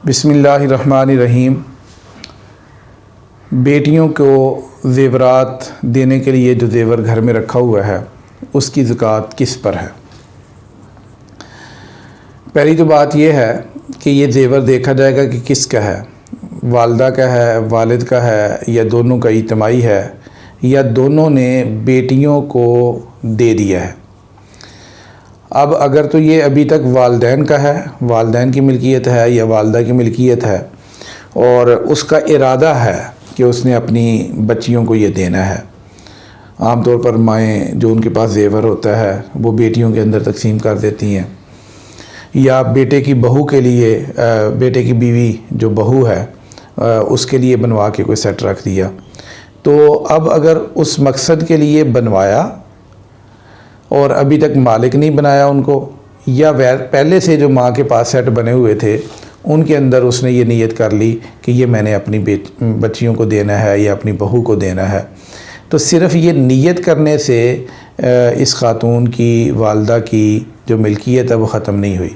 بسم اللہ الرحمن الرحیم۔ بیٹیوں کو زیورات دینے کے لیے جو زیور گھر میں رکھا ہوا ہے اس کی زکوٰۃ کس پر ہے؟ پہلی تو بات یہ ہے کہ یہ زیور دیکھا جائے گا کہ کس کا ہے، والدہ کا ہے، والد کا ہے، یا دونوں کا اجتماعی ہے، یا دونوں نے بیٹیوں کو دے دیا ہے۔ اب اگر تو یہ ابھی تک والدین کا ہے، والدین کی ملکیت ہے یا والدہ کی ملکیت ہے، اور اس کا ارادہ ہے کہ اس نے اپنی بچیوں کو یہ دینا ہے، عام طور پر مائیں جو ان کے پاس زیور ہوتا ہے وہ بیٹیوں کے اندر تقسیم کر دیتی ہیں، یا بیٹے کی بہو کے لیے، بیٹے کی بیوی جو بہو ہے اس کے لیے بنوا کے کوئی سیٹ رکھ دیا۔ تو اب اگر اس مقصد کے لیے بنوایا اور ابھی تک مالک نہیں بنایا ان کو، یا پہلے سے جو ماں کے پاس سیٹ بنے ہوئے تھے ان کے اندر اس نے یہ نیت کر لی کہ یہ میں نے اپنی بچیوں کو دینا ہے یا اپنی بہو کو دینا ہے، تو صرف یہ نیت کرنے سے اس خاتون کی، والدہ کی جو ملکیت ہے وہ ختم نہیں ہوئی،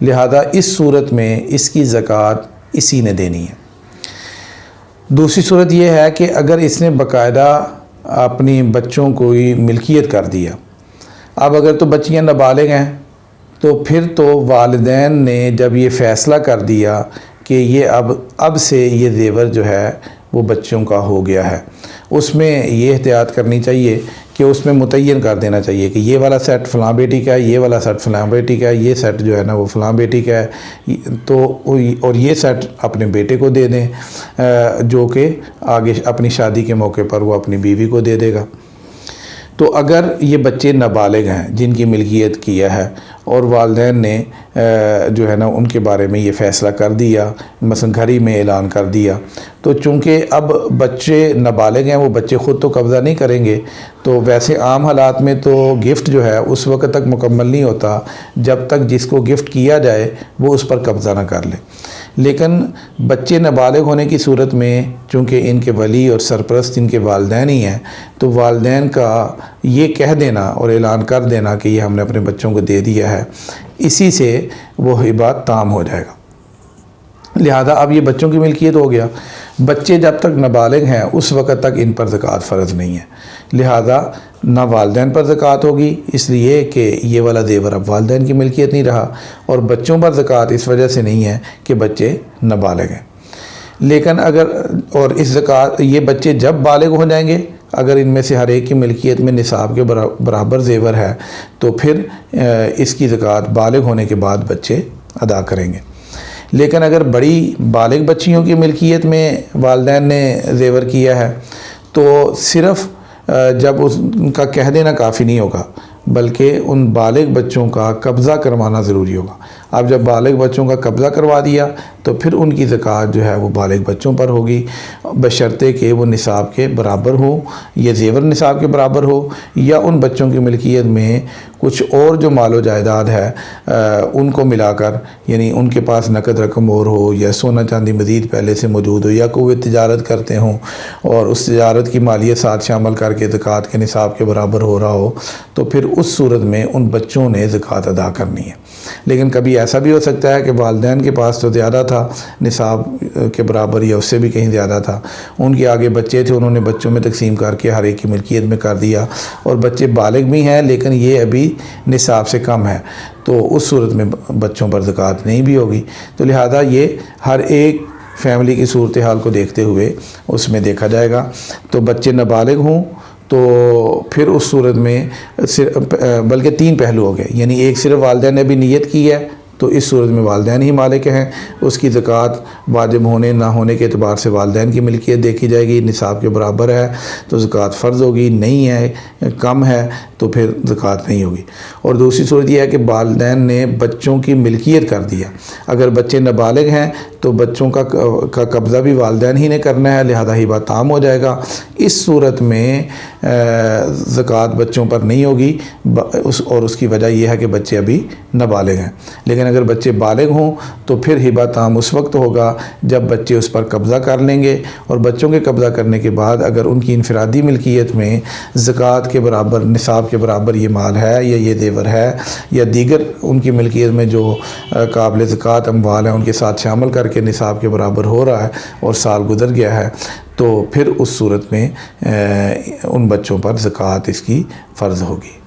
لہذا اس صورت میں اس کی زکوٰۃ اسی نے دینی ہے۔ دوسری صورت یہ ہے کہ اگر اس نے باقاعدہ اپنی بچوں کو ہی ملکیت کر دیا، اب اگر تو بچیاں نابالغ ہیں تو پھر تو والدین نے جب یہ فیصلہ کر دیا کہ یہ اب سے یہ زیور جو ہے وہ بچوں کا ہو گیا ہے، اس میں یہ احتیاط کرنی چاہیے کہ اس میں متعین کر دینا چاہیے کہ یہ والا سیٹ فلاں بیٹی کا ہے، یہ والا سیٹ فلاں بیٹی کا ہے، یہ سیٹ جو ہے نا وہ فلاں بیٹی کا ہے، تو اور یہ سیٹ اپنے بیٹے کو دے دیں جو کہ آگے اپنی شادی کے موقع پر وہ اپنی بیوی کو دے دے گا۔ تو اگر یہ بچے نابالغ ہیں جن کی ملکیت کیا ہے اور والدین نے جو ہے نا ان کے بارے میں یہ فیصلہ کر دیا، مثلا گھر ہی میں اعلان کر دیا، تو چونکہ اب بچے نابالغ ہیں، وہ بچے خود تو قبضہ نہیں کریں گے، تو ویسے عام حالات میں تو گفٹ جو ہے اس وقت تک مکمل نہیں ہوتا جب تک جس کو گفٹ کیا جائے وہ اس پر قبضہ نہ کر لے۔ لیکن بچے نابالغ ہونے کی صورت میں چونکہ ان کے ولی اور سرپرست ان کے والدین ہی ہیں، تو والدین کا یہ کہہ دینا اور اعلان کر دینا کہ یہ ہم نے اپنے بچوں کو دے دیا ہے، اسی سے وہ ہبہ تام ہو جائے گا، لہذا اب یہ بچوں کی ملکیت ہو گیا۔ بچے جب تک نابالغ ہیں اس وقت تک ان پر زکوٰۃ فرض نہیں ہے، لہذا نہ والدین پر زکوٰۃ ہوگی اس لیے کہ یہ والا زیور اب والدین کی ملکیت نہیں رہا، اور بچوں پر زکوٰۃ اس وجہ سے نہیں ہے کہ بچے نابالغ ہیں۔ لیکن اگر اور اس زکوٰۃ یہ بچے جب بالغ ہو جائیں گے، اگر ان میں سے ہر ایک کی ملکیت میں نصاب کے برابر زیور ہے تو پھر اس کی زکوٰۃ بالغ ہونے کے بعد بچے ادا کریں گے۔ لیکن اگر بڑی بالغ بچیوں کی ملکیت میں والدین نے زیور کیا ہے تو صرف جب ان کا کہہ دینا کافی نہیں ہوگا بلکہ ان بالغ بچوں کا قبضہ کروانا ضروری ہوگا۔ اب جب بالغ بچوں کا قبضہ کروا دیا تو پھر ان کی زکوٰۃ جو ہے وہ بالغ بچوں پر ہوگی، بشرطے کہ وہ نصاب کے برابر ہو، یا زیور نصاب کے برابر ہو، یا ان بچوں کی ملکیت میں کچھ اور جو مال و جائیداد ہے ان کو ملا کر، یعنی ان کے پاس نقد رقم اور ہو، یا سونا چاندی مزید پہلے سے موجود ہو، یا کوئی تجارت کرتے ہوں اور اس تجارت کی مالیت ساتھ شامل کر کے زکوٰۃ کے نصاب کے برابر ہو رہا ہو، تو پھر اس صورت میں ان بچوں نے زکوٰۃ ادا کرنی ہے۔ لیکن کبھی ایسا بھی ہو سکتا ہے کہ والدین کے پاس تو زیادہ تھا، نصاب کے برابر یا اس سے بھی کہیں زیادہ تھا، ان کے آگے بچے تھے، انہوں نے بچوں میں تقسیم کر کے ہر ایک کی ملکیت میں کر دیا، اور بچے بالغ بھی ہیں لیکن یہ ابھی نصاب سے کم ہے، تو اس صورت میں بچوں پر زکوٰۃ نہیں بھی ہوگی۔ تو لہذا یہ ہر ایک فیملی کی صورتحال کو دیکھتے ہوئے اس میں دیکھا جائے گا۔ تو بچے نابالغ ہوں تو پھر اس صورت میں بلکہ تین پہلو ہو گئے، یعنی ایک صرف والدین نے بھی نیت کی ہے تو اس صورت میں والدین ہی مالک ہیں، اس کی زکوٰۃ واجب ہونے نہ ہونے کے اعتبار سے والدین کی ملکیت دیکھی جائے گی، نصاب کے برابر ہے تو زکوٰۃ فرض ہوگی، نہیں ہے کم ہے تو پھر زکوٰۃ نہیں ہوگی۔ اور دوسری صورت یہ ہے کہ والدین نے بچوں کی ملکیت کر دیا، اگر بچے نابالغ ہیں تو بچوں کا قبضہ بھی والدین ہی نے کرنا ہے، لہذا ہبہ تام ہو جائے گا۔ اس صورت میں زکوٰۃ بچوں پر نہیں ہوگی، اور اس کی وجہ یہ ہے کہ بچے ابھی نابالغ ہیں۔ لیکن اگر بچے بالغ ہوں تو پھر ہبہ تام اس وقت ہوگا جب بچے اس پر قبضہ کر لیں گے، اور بچوں کے قبضہ کرنے کے بعد اگر ان کی انفرادی ملکیت میں زکوٰۃ کے برابر، نصاب کے برابر یہ مال ہے یا یہ زیور ہے یا دیگر ان کی ملکیت میں جو قابل زکوٰۃ اموال ہیں ان کے ساتھ شامل کر کے نصاب کے برابر ہو رہا ہے اور سال گزر گیا ہے، تو پھر اس صورت میں ان بچوں پر زکوٰۃ اس کی فرض ہوگی۔